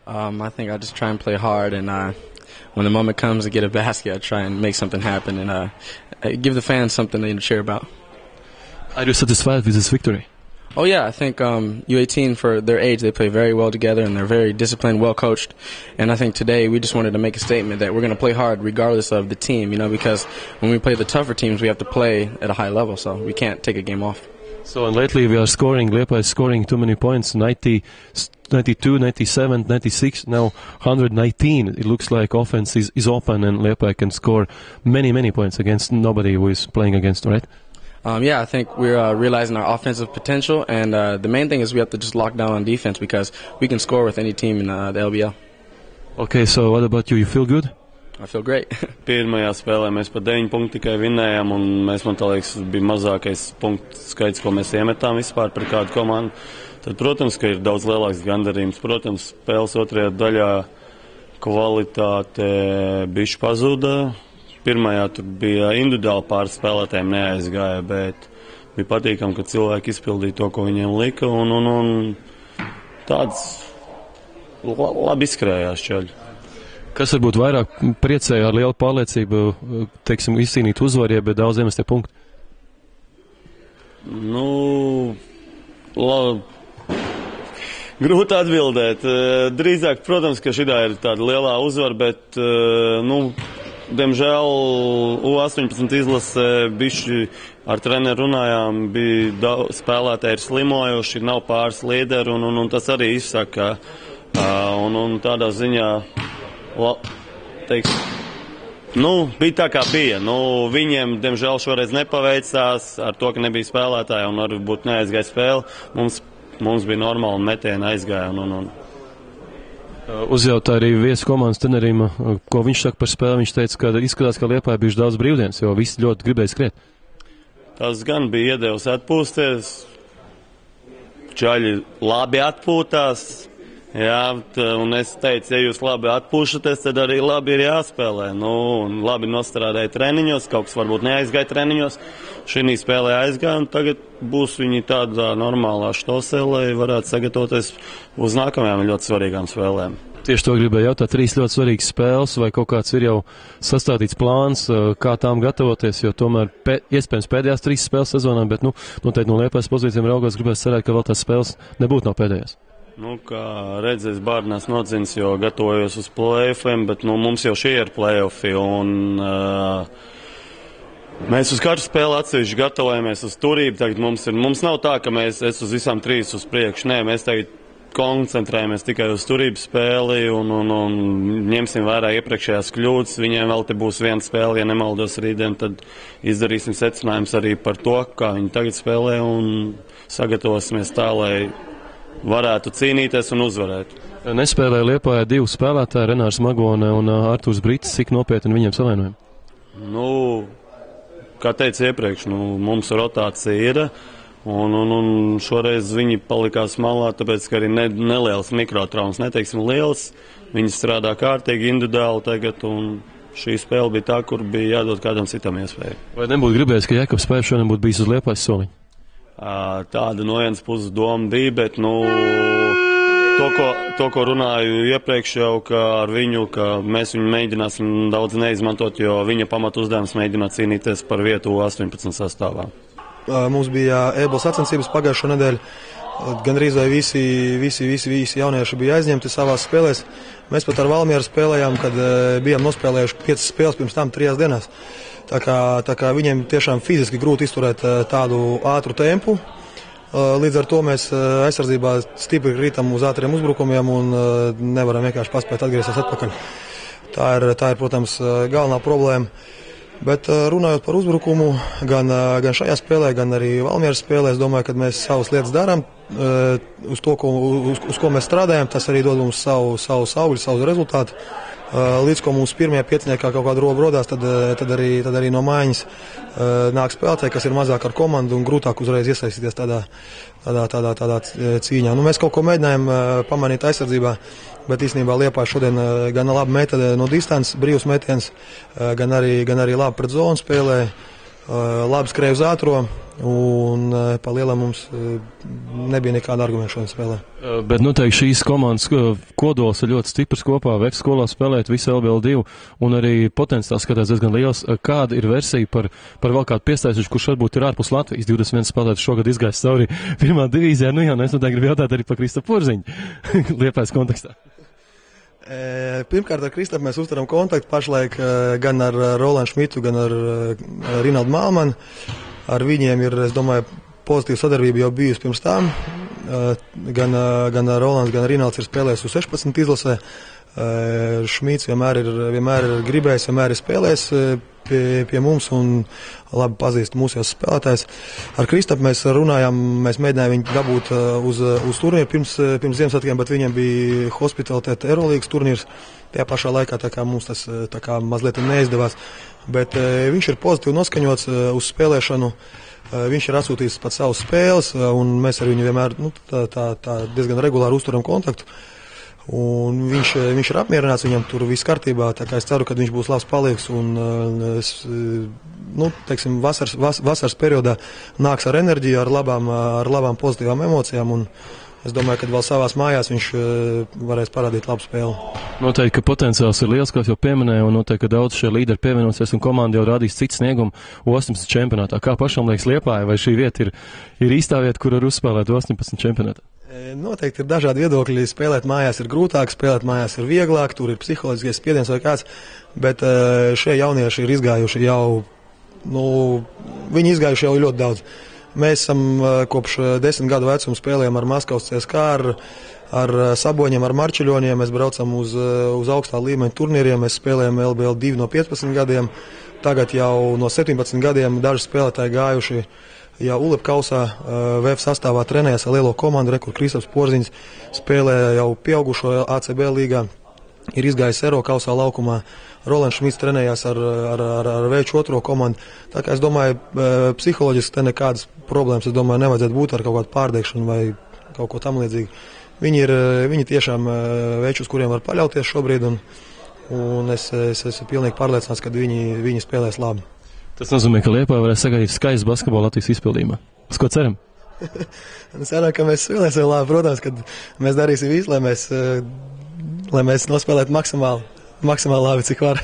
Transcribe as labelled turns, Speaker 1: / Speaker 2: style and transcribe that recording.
Speaker 1: I think I just try and play hard, and when the moment comes to get a basket, I try and make something happen and give the fans something to cheer about.
Speaker 2: Are you satisfied with this victory?
Speaker 1: Oh yeah, I think U18 for their age, they play very well together and they're very disciplined, well coached. And I think today we just wanted to make a statement that we're going to play hard regardless of the team, because when we play the tougher teams, we have to play at a high level, so we can't take a game off.
Speaker 2: So and lately we are scoring, Liepaja is scoring too many points, 90, 92, 97, 96, now 119. It looks like offense is open and Liepaja can score many points against nobody who is playing against, right?
Speaker 1: Yeah, I think we're realizing our offensive potential, and the main thing is we have to just lock down on defense because we can score with any team in the LBL.
Speaker 2: Okay, so what about you? You feel good?
Speaker 1: I feel great.
Speaker 3: Pirmajā spēlē mēs pa 9 punktu tikai vinējām, un man liekas, bija mazākais punktu skaits, ko mēs iemetām vispār par kādu komandu. Tad, protams, ka ir daudz lielāks gandarījums. Protams, spēles otrajā daļā kvalitāte bišķi pazuda. Pirmajā tur bija individuāli pāris spēlētājiem neaizgāja, bet bija patīkami, ka cilvēki izpildīja to, ko viņiem lika, un tāds labi izskrējās čaļi.
Speaker 2: Kas varbūt vairāk priecēja ar lielu pārliecību, teiksim, izcīnīt uzvaru, bet daudz iemestie punkti?
Speaker 3: Grūti atbildēt. Drīzāk, protams, ka šitā ir tāda lielā uzvara, bet, diemžēl U18 izlase bišķi ar treneru runājām, bija spēlētāji ir slimojuši, nav pāris līderi, un tas arī izsaka. Un tādā ziņā bija tā, kā bija. Viņiem, diemžēl, šoreiz nepaveicās ar to, ka nebija spēlētāji un varbūt neaizgāja spēle. Mums bija normāli metieni aizgāja.
Speaker 2: Uzjautāja arī viesu komandas trenerim, ko viņš saka par spēli. Viņš teica, ka izskatās, ka Liepaja bijuši daudz brīvdienas, jo visi ļoti gribēja skriet.
Speaker 3: Tas gan bija iedevis atpūsties. Čaļi labi atpūtās. Jā, un es teicu, ja jūs labi atpūšaties, tad arī labi ir jāspēlē. Labi nostrādāja treniņos, kaut kas varbūt neaizgāja treniņos. Šī spēlē aizgāja, un tagad būs viņi tādā normālā štosē, lai varētu sagatavoties uz nākamajām ļoti svarīgām spēlēm.
Speaker 2: Tieši to gribēju jautāt, 3 ļoti svarīgas spēles, vai kaut kāds ir jau sastādīts plāns, kā tām gatavoties, jo tomēr iespējams pēdējās 3 spēles sezonā, bet noteikti no Liepajas pozīcijām raugās gribēs cerēt, ka vēl tās spēles nebūtu no pēdējās.
Speaker 3: Kā redzēs, bārnās nocins, jo gatavojos uz play-offiem, bet mums jau šie ir play-offi, un mēs uz katru spēli atsevišķi gatavojamies uz turību. Tagad mums nav tā, ka es uz visām 3 uz priekšu. Nē, mēs tagad koncentrējamies tikai uz turību spēli un ņemsim vērā iepriekšējās kļūdas. Viņiem vēl te būs viena spēle, ja nemaldos rītdien, tad izdarīsim secinājumus arī par to, kā viņi tagad spēlē, un sagatavosimies tā, lai varētu cīnīties un uzvarēt.
Speaker 2: Nespēlēja Liepājā 2 spēlētāji, Renārs Magone un Artūrs Brits, cik nopietni viņiem savainojumi?
Speaker 3: Kā teicu iepriekš, mums rotācija ir, un šoreiz viņi palikās malā, tāpēc, ka arī neliels mikrotraumas, neteiksim liels, viņi strādā kārtīgi, individuāli tagad, un šī spēle bija tā, kur bija jādod kādam citam iespēju.
Speaker 2: Vai nebūtu gribējis, ka Jēkabs Pēvs šodien būtu bijis uz Liepājas soliņa?
Speaker 3: Tāda no vienas puses doma bija, bet to, ko runāju iepriekš jau, ka ar viņu, ka mēs viņu mēģināsim daudz neizmantot, jo viņa pamatu uzdevums mēģināt cīnīties par vietu 18 sastāvā.
Speaker 4: Mums bija ēbola sacensības pagājušo nedēļu. Gandrīz vai visi jaunieši bija aizņemti savās spēlēs. Mēs pat ar Valmieru spēlējām, kad bijām nospēlējuši 5 spēles pirms tam 3 dienās. Tā kā viņiem tiešām fiziski grūti izturēt tādu ātru tempu. Līdz ar to mēs aizsardzībā stipri krītam uz ātriem uzbrukumiem un nevaram vienkārši paspēt atgriezties atpakaļ. Tā ir, protams, galvenā problēma. Bet runājot par uzbrukumu, gan šajā spēlē, gan arī Valmieras spēlē, es domāju, ka mēs savas lietas darām. Uz ko mēs strādājam, tas arī dod mums savu augļu, savu rezultātu. Līdz ko mums pirmajā pieciniekā kaut kāda roba rodās, tad arī no mājiņas nāk spēlētāji, kas ir mazāk ar komandu un grūtāk uzreiz iesaistīties tādā cīņā. Mēs kaut ko mēģinājām pamanīt aizsardzībā, bet īstenībā Liepāja šodien gan labi meta no distances, brīvs metiens, gan arī labi pret zonu spēlē. labi skrēja uz ātro, un pa lielam mums nebija nekāda argumenta šodien spēlē.
Speaker 2: Bet noteikti šīs komandas kodols ir ļoti stiprs kopā, VF skolā spēlēt visu LBL2, un arī potenciāls skatās diezgan liels. Kāda ir versija par vēl kādu piestaisuši, kurš varbūt ir ārpus Latvijas? 21 spēlētājs šogad izgājis cauri pirmā divīzijā, nu jā, es noteikti gribu jautāt arī par Kristapu Porziņu Liepājas kontekstā.
Speaker 4: Pirmkārt, ar Kristapu mēs uztaram kontaktu pašlaik gan ar Rolandu Šmitu, gan ar Rinaldu Malmanu. Ar viņiem ir, es domāju, pozitīva sadarbība jau bijusi pirms tam. Gan Rolands, gan Rinalds ir spēlējis uz 16 izlasē. Šmits vienmēr ir gribējis, vienmēr ir spēlējis pie mums un labi pazīst mūsējos spēlētājs. Ar Kristapu mēs runājām, mēs mēģinājām viņu dabūt uz turnīru pirms Ziemassvētkiem, bet viņiem bija hospitalitāte Eurolīgas turnīrs. Tajā pašā laikā tā kā mums tas tā kā mazliet neizdevās. Bet viņš ir pozitīvi noskaņots uz spēlēšanu. Viņš ir atsūtījis pat savus spēles, un mēs ar viņu vienmēr tā diezgan regulāri uzturam kontaktu. Un viņš ir apmierināts, viņam tur viss kārtībā, tā kā es ceru, ka viņš būs labs palīgs un teiksim, vasaras periodā nāks ar enerģiju, ar labām pozitīvām emocijām, un es domāju, ka vēl savās mājās viņš varēs parādīt labu spēli.
Speaker 2: Noteikti, ka potenciāls ir liels, kā jau pieminēju, un noteikti, ka daudz šie līderi pievienosies, un komanda jau rādīs citu sniegumu 18 čempionātā. Kā pašam liekas Liepāja, vai šī vieta ir īstā vieta, kur var uzspēlēt 18 čempionātā?
Speaker 4: Noteikti ir dažādi viedokļi. Spēlēt mājās ir grūtāk, spēlēt mājās ir vieglāk, tur ir psiholoģiskais spiediens vai kāds, bet šie jaunieši ir izgājuši jau, viņi izgājuši jau ļoti daudz. Mēs esam kopš 10 gadu vecuma spēlējam ar Maskavas CSKA, ar Saboņiem, ar Marčiļoniem, mēs braucam uz augstā līmeņa turnīriem, mēs spēlējam LBL2 no 15 gadiem, tagad jau no 17 gadiem daži spēlētāji gājuši. Ja ULEP kausā VF sastāvā trenējas ar lielo komandu, kur Kristaps Porziņš spēlē jau pieaugušo ACB līgā, ir izgājis Eiro kausā laukumā, Rolands Šmits trenējās ar V4 komandu. Tā kā es domāju, psiholoģiski te nekādas problēmas, es domāju, nevajadzētu būt ar kaut kādu pārdegšanu vai kaut ko tam līdzīgu. Viņi tiešām veči, uz kuriem var paļauties šobrīd, un es esmu pilnīgi pārliecināts, ka viņi spēlēs labi.
Speaker 2: Tas nozīmē, ka Liepāja varēs sagaidīt skaistu basketbolu Latvijas izpildījumā. Uz ko ceram?
Speaker 4: Ceram, ka mēs spēlēsim labi. Protams, ka mēs darīsim visu, lai mēs nospēlētu maksimāli labi, cik var.